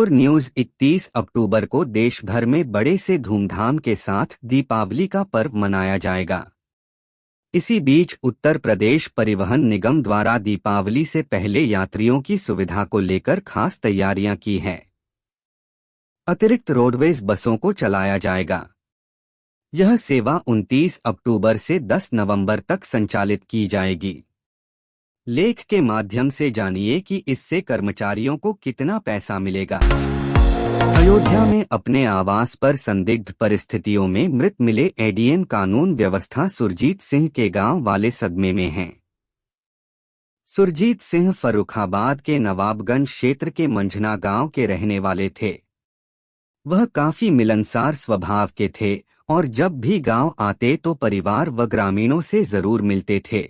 Nagpur news 31 अक्टूबर को देश भर में बड़े से धूमधाम के साथ दीपावली का पर्व मनाया जाएगा। इसी बीच उत्तर प्रदेश परिवहन निगम द्वारा दीपावली से पहले यात्रियों की सुविधा को लेकर खास तैयारियां की हैं। अतिरिक्त रोडवेज बसों को चलाया जाएगा। यह सेवा 29 अक्टूबर से 10 नवंबर तक संचालित की जाएगी। लेख के माध्यम से जानिए कि इससे कर्मचारियों को कितना पैसा मिलेगा। अयोध्या में अपने आवास पर संदिग्ध परिस्थितियों में मृत मिले एडीएम कानून व्यवस्था सुरजीत सिंह के गांव वाले सदमे में हैं। सुरजीत सिंह फर्रुखाबाद के नवाबगंज क्षेत्र के मंझना गांव के रहने वाले थे। वह काफी मिलनसार स्वभाव के थे और जब भी गांव आते तो परिवार व ग्रामीणों से जरूर मिलते थे।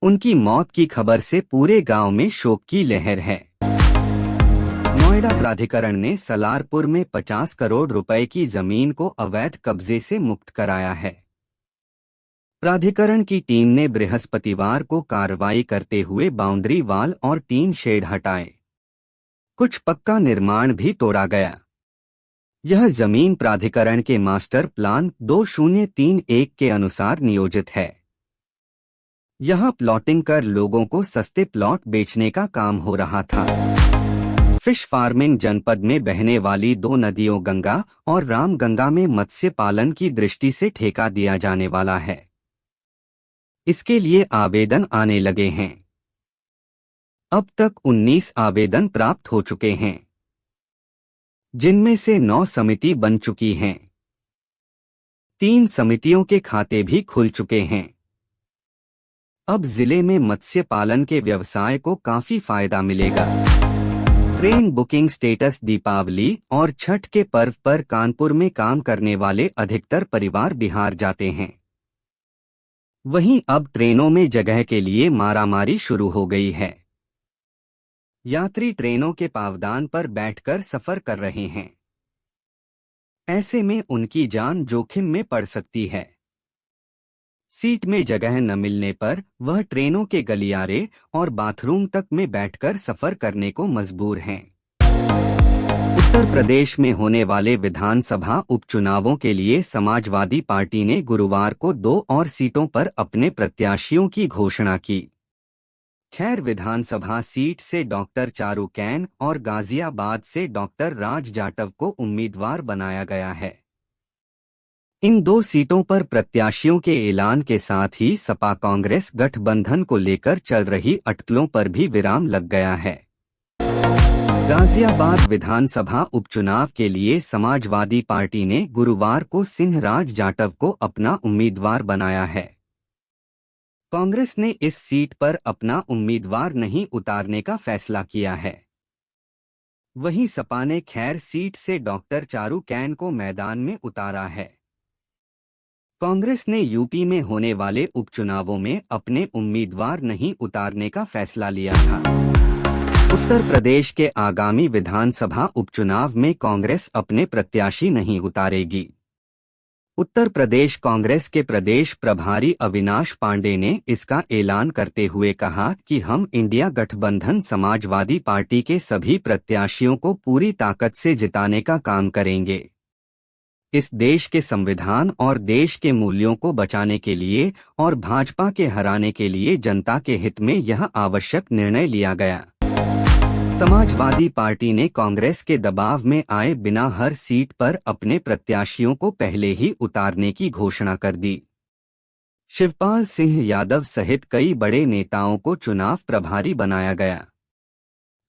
उनकी मौत की खबर से पूरे गांव में शोक की लहर है। नोएडा प्राधिकरण ने सलारपुर में 50 करोड़ रुपए की जमीन को अवैध कब्जे से मुक्त कराया है। प्राधिकरण की टीम ने बृहस्पतिवार को कार्रवाई करते हुए बाउंड्री वाल और टीन शेड हटाए। कुछ पक्का निर्माण भी तोड़ा गया। यह जमीन प्राधिकरण के मास्टर प्लान 2031 के अनुसार नियोजित है। यहां प्लॉटिंग कर लोगों को सस्ते प्लॉट बेचने का काम हो रहा था। फिश फार्मिंग जनपद में बहने वाली 2 नदियों गंगा और रामगंगा में मत्स्य पालन की दृष्टि से ठेका दिया जाने वाला है। इसके लिए आवेदन आने लगे हैं। अब तक 19 आवेदन प्राप्त हो चुके हैं, जिनमें से 9 समिति बन चुकी हैं। 3 समितियों के खाते भी खुल चुके हैं। अब जिले में मत्स्य पालन के व्यवसाय को काफी फायदा मिलेगा। ट्रेन बुकिंग स्टेटस दीपावली और छठ के पर्व पर कानपुर में काम करने वाले अधिकतर परिवार बिहार जाते हैं। वहीं अब ट्रेनों में जगह के लिए मारामारी शुरू हो गई है। यात्री ट्रेनों के पावदान पर बैठकर सफर कर रहे हैं। ऐसे में उनकी जान जोखिम में पड़ सकती है। सीट में जगह न मिलने पर वह ट्रेनों के गलियारे और बाथरूम तक में बैठकर सफर करने को मजबूर हैं। उत्तर प्रदेश में होने वाले विधानसभा उपचुनावों के लिए समाजवादी पार्टी ने गुरुवार को 2 और सीटों पर अपने प्रत्याशियों की घोषणा की। खैर विधानसभा सीट से डॉक्टर चारू कैन और गाजियाबाद से डॉक्टर राज जाटव को उम्मीदवार बनाया गया है। इन 2 सीटों पर प्रत्याशियों के ऐलान के साथ ही सपा कांग्रेस गठबंधन को लेकर चल रही अटकलों पर भी विराम लग गया है। गाजियाबाद विधानसभा उपचुनाव के लिए समाजवादी पार्टी ने गुरुवार को सिंह राज जाटव को अपना उम्मीदवार बनाया है। कांग्रेस ने इस सीट पर अपना उम्मीदवार नहीं उतारने का फैसला किया है। वहीं सपा ने खैर सीट से डॉक्टर चारू कैन को मैदान में उतारा है। कांग्रेस ने यूपी में होने वाले उपचुनावों में अपने उम्मीदवार नहीं उतारने का फैसला लिया था। उत्तर प्रदेश के आगामी विधानसभा उपचुनाव में कांग्रेस अपने प्रत्याशी नहीं उतारेगी। उत्तर प्रदेश कांग्रेस के प्रदेश प्रभारी अविनाश पांडे ने इसका ऐलान करते हुए कहा कि हम इंडिया गठबंधन समाजवादी पार्टी के सभी प्रत्याशियों को पूरी ताकत से जिताने का काम करेंगे। इस देश के संविधान और देश के मूल्यों को बचाने के लिए और भाजपा के हराने के लिए जनता के हित में यह आवश्यक निर्णय लिया गया। समाजवादी पार्टी ने कांग्रेस के दबाव में आए बिना हर सीट पर अपने प्रत्याशियों को पहले ही उतारने की घोषणा कर दी। शिवपाल सिंह यादव सहित कई बड़े नेताओं को चुनाव प्रभारी बनाया गया।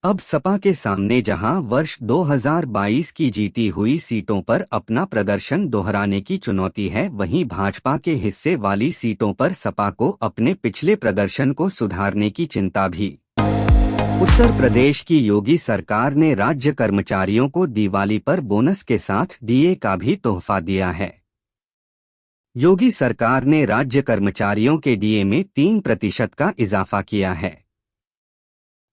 अब सपा के सामने जहां वर्ष 2022 की जीती हुई सीटों पर अपना प्रदर्शन दोहराने की चुनौती है, वहीं भाजपा के हिस्से वाली सीटों पर सपा को अपने पिछले प्रदर्शन को सुधारने की चिंता भी। उत्तर प्रदेश की योगी सरकार ने राज्य कर्मचारियों को दिवाली पर बोनस के साथ डीए का भी तोहफा दिया है। योगी सरकार ने राज्य कर्मचारियों के डीए में 3% का इजाफा किया है।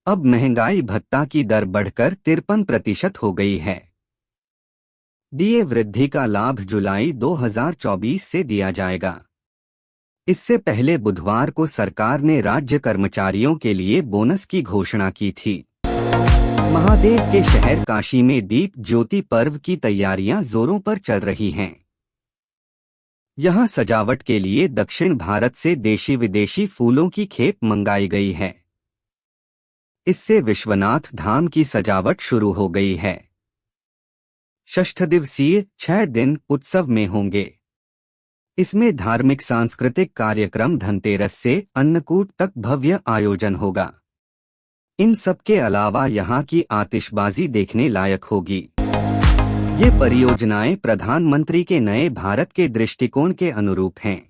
अब महंगाई भत्ता की दर बढ़कर 53% हो गई है। डीए वृद्धि का लाभ जुलाई 2024 से दिया जाएगा। इससे पहले बुधवार को सरकार ने राज्य कर्मचारियों के लिए बोनस की घोषणा की थी। महादेव के शहर काशी में दीप ज्योति पर्व की तैयारियां जोरों पर चल रही हैं। यहां सजावट के लिए दक्षिण भारत से देशी विदेशी फूलों की खेप मंगाई गई है। इससे विश्वनाथ धाम की सजावट शुरू हो गई है। षष्ठ दिवसीय 6 दिन उत्सव में होंगे। इसमें धार्मिक सांस्कृतिक कार्यक्रम धनतेरस से अन्नकूट तक भव्य आयोजन होगा। इन सब के अलावा यहाँ की आतिशबाजी देखने लायक होगी। ये परियोजनाएं प्रधानमंत्री के नए भारत के दृष्टिकोण के अनुरूप हैं।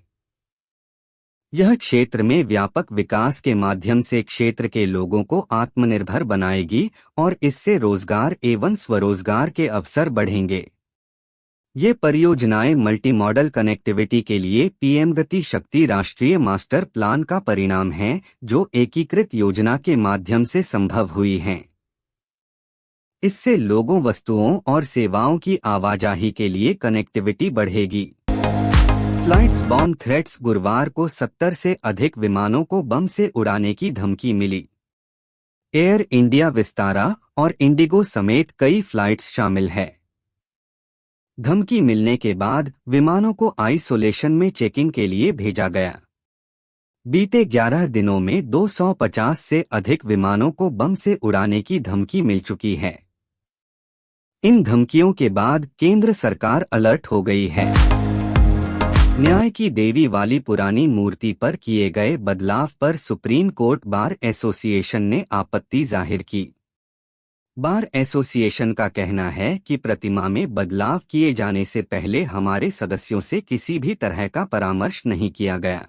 यह क्षेत्र में व्यापक विकास के माध्यम से क्षेत्र के लोगों को आत्मनिर्भर बनाएगी और इससे रोजगार एवं स्वरोजगार के अवसर बढ़ेंगे। ये परियोजनाएं मल्टी मॉडल कनेक्टिविटी के लिए पीएम गति शक्ति राष्ट्रीय मास्टर प्लान का परिणाम हैं, जो एकीकृत योजना के माध्यम से संभव हुई हैं। इससे लोगों, वस्तुओं और सेवाओं की आवाजाही के लिए कनेक्टिविटी बढ़ेगी। Flights bomb threats. गुरुवार को 70 से अधिक विमानों को बम से उड़ाने की धमकी मिली। एयर इंडिया, विस्तारा और इंडिगो समेत कई फ्लाइट्स शामिल है। धमकी मिलने के बाद विमानों को आइसोलेशन में चेकिंग के लिए भेजा गया। बीते 11 दिनों में 250 से अधिक विमानों को बम से उड़ाने की धमकी मिल चुकी है। इन धमकियों के बाद केंद्र सरकार अलर्ट हो गई है। न्याय की देवी वाली पुरानी मूर्ति पर किए गए बदलाव पर सुप्रीम कोर्ट बार एसोसिएशन ने आपत्ति जाहिर की। बार एसोसिएशन का कहना है कि प्रतिमा में बदलाव किए जाने से पहले हमारे सदस्यों से किसी भी तरह का परामर्श नहीं किया गया।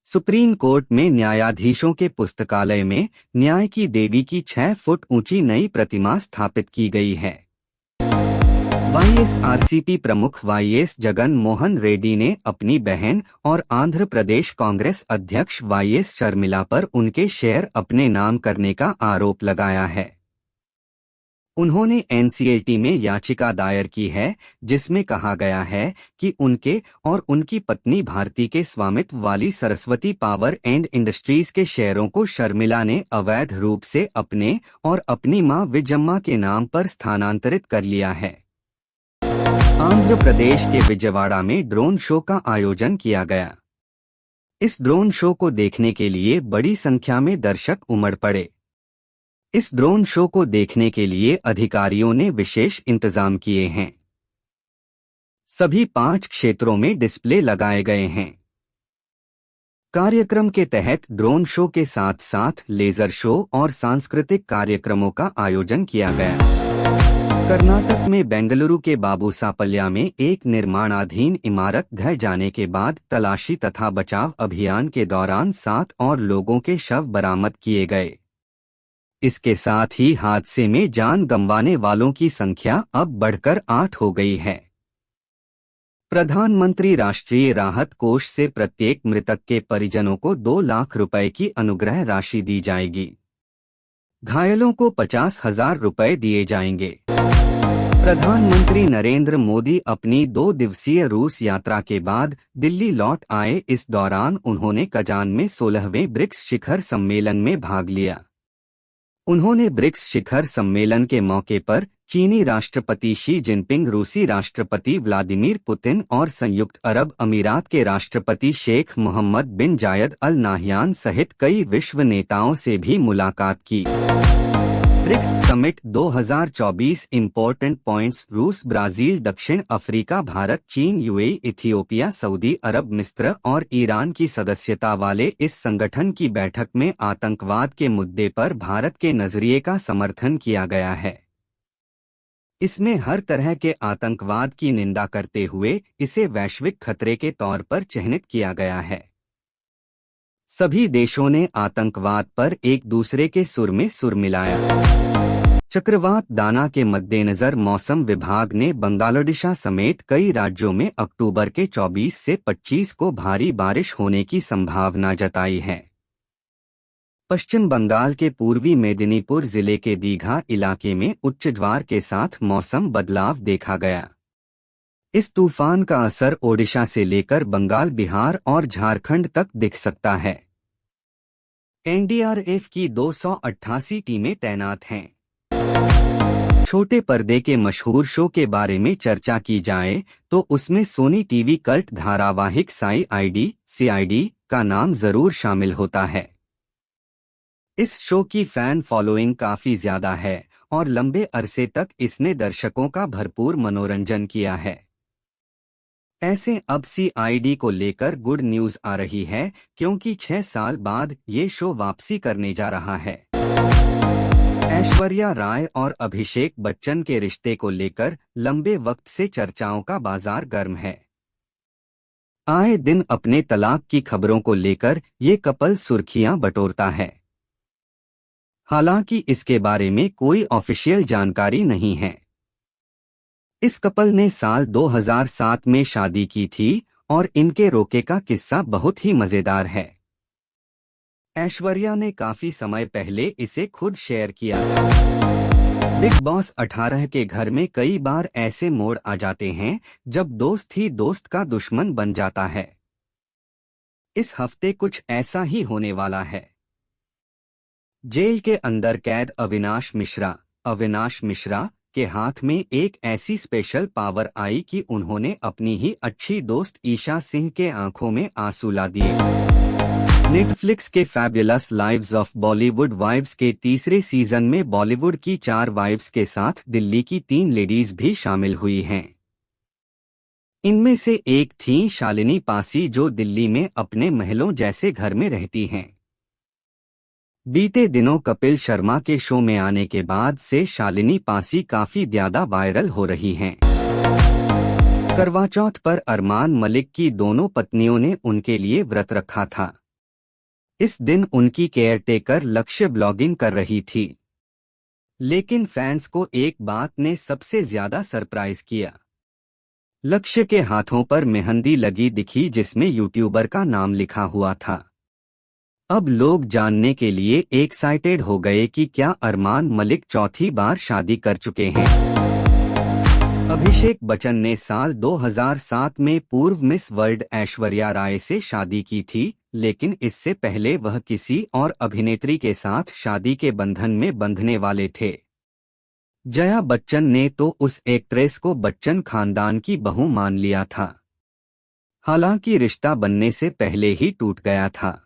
सुप्रीम कोर्ट में न्यायाधीशों के पुस्तकालय में न्याय की देवी की 6 फुट ऊंची नई प्रतिमा स्थापित की गई है। वाईएसआरसीपी प्रमुख वाईएस जगन मोहन रेड्डी ने अपनी बहन और आंध्र प्रदेश कांग्रेस अध्यक्ष वाईएस शर्मिला पर उनके शेयर अपने नाम करने का आरोप लगाया है। उन्होंने एनसीएलटी में याचिका दायर की है, जिसमें कहा गया है कि उनके और उनकी पत्नी भारती के स्वामित्व वाली सरस्वती पावर एंड इंडस्ट्रीज के शेयरों को शर्मिला ने अवैध रूप से अपने और अपनी मां विजयम्मा के नाम पर स्थानांतरित कर लिया है। आंध्र प्रदेश के विजयवाड़ा में ड्रोन शो का आयोजन किया गया। इस ड्रोन शो को देखने के लिए बड़ी संख्या में दर्शक उमड़ पड़े। इस ड्रोन शो को देखने के लिए अधिकारियों ने विशेष इंतजाम किए हैं। सभी 5 क्षेत्रों में डिस्प्ले लगाए गए हैं। कार्यक्रम के तहत ड्रोन शो के साथ साथ लेजर शो और सांस्कृतिक कार्यक्रमों का आयोजन किया गया। कर्नाटक में बेंगलुरु के बाबूसापल्या में एक निर्माणाधीन इमारत ढह जाने के बाद तलाशी तथा बचाव अभियान के दौरान 7 और लोगों के शव बरामद किए गए। इसके साथ ही हादसे में जान गंवाने वालों की संख्या अब बढ़कर 8 हो गई है। प्रधानमंत्री राष्ट्रीय राहत कोष से प्रत्येक मृतक के परिजनों को 2 लाख रुपए की अनुग्रह राशि दी जाएगी। घायलों को 50,000 रुपए दिए जाएंगे। प्रधानमंत्री नरेंद्र मोदी अपनी 2 दिवसीय रूस यात्रा के बाद दिल्ली लौट आए। इस दौरान उन्होंने कजान में 16वें ब्रिक्स शिखर सम्मेलन में भाग लिया। उन्होंने ब्रिक्स शिखर सम्मेलन के मौके पर चीनी राष्ट्रपति शी जिनपिंग, रूसी राष्ट्रपति व्लादिमीर पुतिन और संयुक्त अरब अमीरात के राष्ट्रपति शेख मोहम्मद बिन जायद अल नाहयान सहित कई विश्व नेताओं से भी मुलाकात की। BRICS summit 2024 important points. रूस, ब्राजील, दक्षिण अफ्रीका, भारत, चीन, यूएई, इथियोपिया, सऊदी अरब, मिस्र और ईरान की सदस्यता वाले इस संगठन की बैठक में आतंकवाद के मुद्दे पर भारत के नजरिए का समर्थन किया गया है। इसमें हर तरह के आतंकवाद की निंदा करते हुए इसे वैश्विक खतरे के तौर पर चिह्नित किया गया है। सभी देशों ने आतंकवाद पर एक दूसरे के सुर में सुर मिलाया। चक्रवात दाना के मद्देनजर मौसम विभाग ने बंगालोडिशा समेत कई राज्यों में अक्टूबर के 24 से 25 को भारी बारिश होने की संभावना जताई है। पश्चिम बंगाल के पूर्वी मेदिनीपुर जिले के दीघा इलाके में उच्च ज्वार के साथ मौसम बदलाव देखा गया। इस तूफान का असर ओडिशा से लेकर बंगाल, बिहार और झारखंड तक दिख सकता है। एनडीआरएफ की 288 टीमें तैनात हैं। छोटे पर्दे के मशहूर शो के बारे में चर्चा की जाए तो उसमें सोनी टीवी कल्ट धारावाहिक सीआईडी का नाम जरूर शामिल होता है। इस शो की फैन फॉलोइंग काफी ज्यादा है और लंबे अरसे तक इसने दर्शकों का भरपूर मनोरंजन किया है। ऐसे अब सीआईडी को लेकर गुड न्यूज आ रही है क्योंकि 6 साल बाद ये शो वापसी करने जा रहा है। ऐश्वर्या राय और अभिषेक बच्चन के रिश्ते को लेकर लंबे वक्त से चर्चाओं का बाजार गर्म है। आए दिन अपने तलाक की खबरों को लेकर ये कपल सुर्खियां बटोरता है। हालांकि इसके बारे में कोई ऑफिशियल जानकारी नहीं है। इस कपल ने साल 2007 में शादी की थी और इनके रोके का किस्सा बहुत ही मजेदार है। ऐश्वर्या ने काफी समय पहले इसे खुद शेयर किया था। बिग बॉस 18 के घर में कई बार ऐसे मोड़ आ जाते हैं जब दोस्त ही दोस्त का दुश्मन बन जाता है। इस हफ्ते कुछ ऐसा ही होने वाला है। जेल के अंदर कैद अविनाश मिश्रा के हाथ में एक ऐसी स्पेशल पावर आई कि उन्होंने अपनी ही अच्छी दोस्त ईशा सिंह के आंखों में आंसू ला दिए। नेटफ्लिक्स के fabulous lives of Bollywood wives के तीसरे सीजन में बॉलीवुड की 4 वाइव्स के साथ दिल्ली की 3 लेडीज भी शामिल हुई हैं। इनमें से एक थी शालिनी पासी जो दिल्ली में अपने महलों जैसे घर में रहती हैं। बीते दिनों कपिल शर्मा के शो में आने के बाद से शालिनी पासी काफी ज्यादा वायरल हो रही हैं। करवा चौथ पर अरमान मलिक की दोनों पत्नियों ने उनके लिए व्रत रखा था। इस दिन उनकी केयरटेकर लक्ष्य ब्लॉगिंग कर रही थी, लेकिन फैंस को एक बात ने सबसे ज्यादा सरप्राइज किया। लक्ष्य के हाथों पर मेहंदी लगी दिखी जिसमें यूट्यूबर का नाम लिखा हुआ था। अब लोग जानने के लिए एक्साइटेड हो गए कि क्या अरमान मलिक चौथी बार शादी कर चुके हैं। अभिषेक बच्चन ने साल 2007 में पूर्व मिस वर्ल्ड ऐश्वर्या राय से शादी की थी, लेकिन इससे पहले वह किसी और अभिनेत्री के साथ शादी के बंधन में बंधने वाले थे। जया बच्चन ने तो उस एक्ट्रेस को बच्चन खानदान की बहू मान लिया था। हालांकि रिश्ता बनने से पहले ही टूट गया था।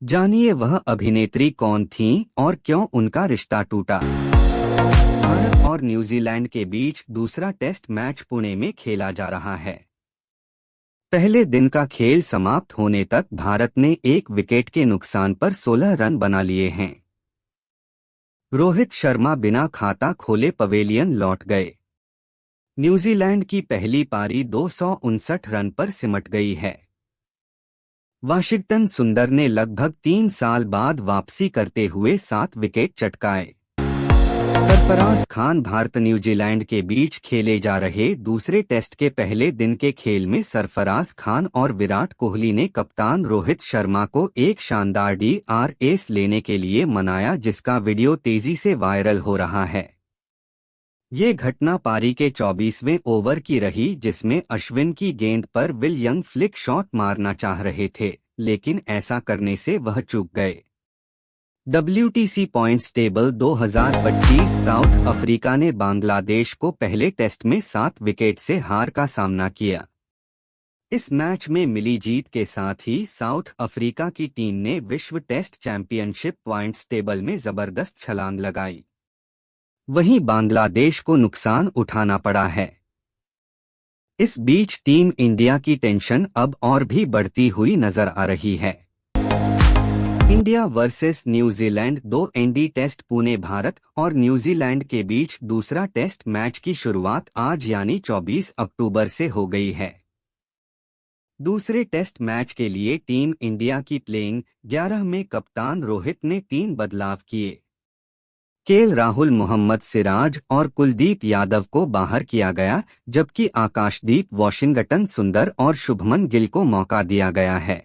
जानिए वह अभिनेत्री कौन थीं और क्यों उनका रिश्ता टूटा। भारत और न्यूजीलैंड के बीच दूसरा टेस्ट मैच पुणे में खेला जा रहा है। पहले दिन का खेल समाप्त होने तक भारत ने 1 विकेट के नुकसान पर 16 रन बना लिए हैं। रोहित शर्मा बिना खाता खोले पवेलियन लौट गए। न्यूजीलैंड की पहली पारी 259 रन पर सिमट गई है। वाशिंगटन सुंदर ने लगभग 3 साल बाद वापसी करते हुए 7 विकेट चटकाए। सरफराज खान भारत न्यूजीलैंड के बीच खेले जा रहे दूसरे टेस्ट के पहले दिन के खेल में सरफराज खान और विराट कोहली ने कप्तान रोहित शर्मा को एक शानदार DRS लेने के लिए मनाया, जिसका वीडियो तेजी से वायरल हो रहा है। ये घटना पारी के 24वें ओवर की रही, जिसमें अश्विन की गेंद पर विल यंग फ्लिक शॉट मारना चाह रहे थे, लेकिन ऐसा करने से वह चूक गए। WTC points table 2025 south Africa ने बांग्लादेश को पहले टेस्ट में 7 विकेट से हार का सामना किया। इस मैच में मिली जीत के साथ ही साउथ अफ्रीका की टीम ने विश्व टेस्ट चैंपियनशिप पॉइंट्स टेबल में जबरदस्त छलांग लगाई। वहीं बांग्लादेश को नुकसान उठाना पड़ा है। इस बीच टीम इंडिया की टेंशन अब और भी बढ़ती हुई नजर आ रही है। India versus New Zealand 2 ND test Pune. Bharat और न्यूजीलैंड के बीच दूसरा टेस्ट मैच की शुरुआत आज यानी 24 अक्टूबर से हो गई है। दूसरे टेस्ट मैच के लिए टीम इंडिया की प्लेइंग 11 में कप्तान रोहित ने 3 बदलाव किए। केएल राहुल, मोहम्मद सिराज और कुलदीप यादव को बाहर किया गया, जबकि आकाशदीप, वाशिंगटन सुंदर और शुभमन गिल को मौका दिया गया है।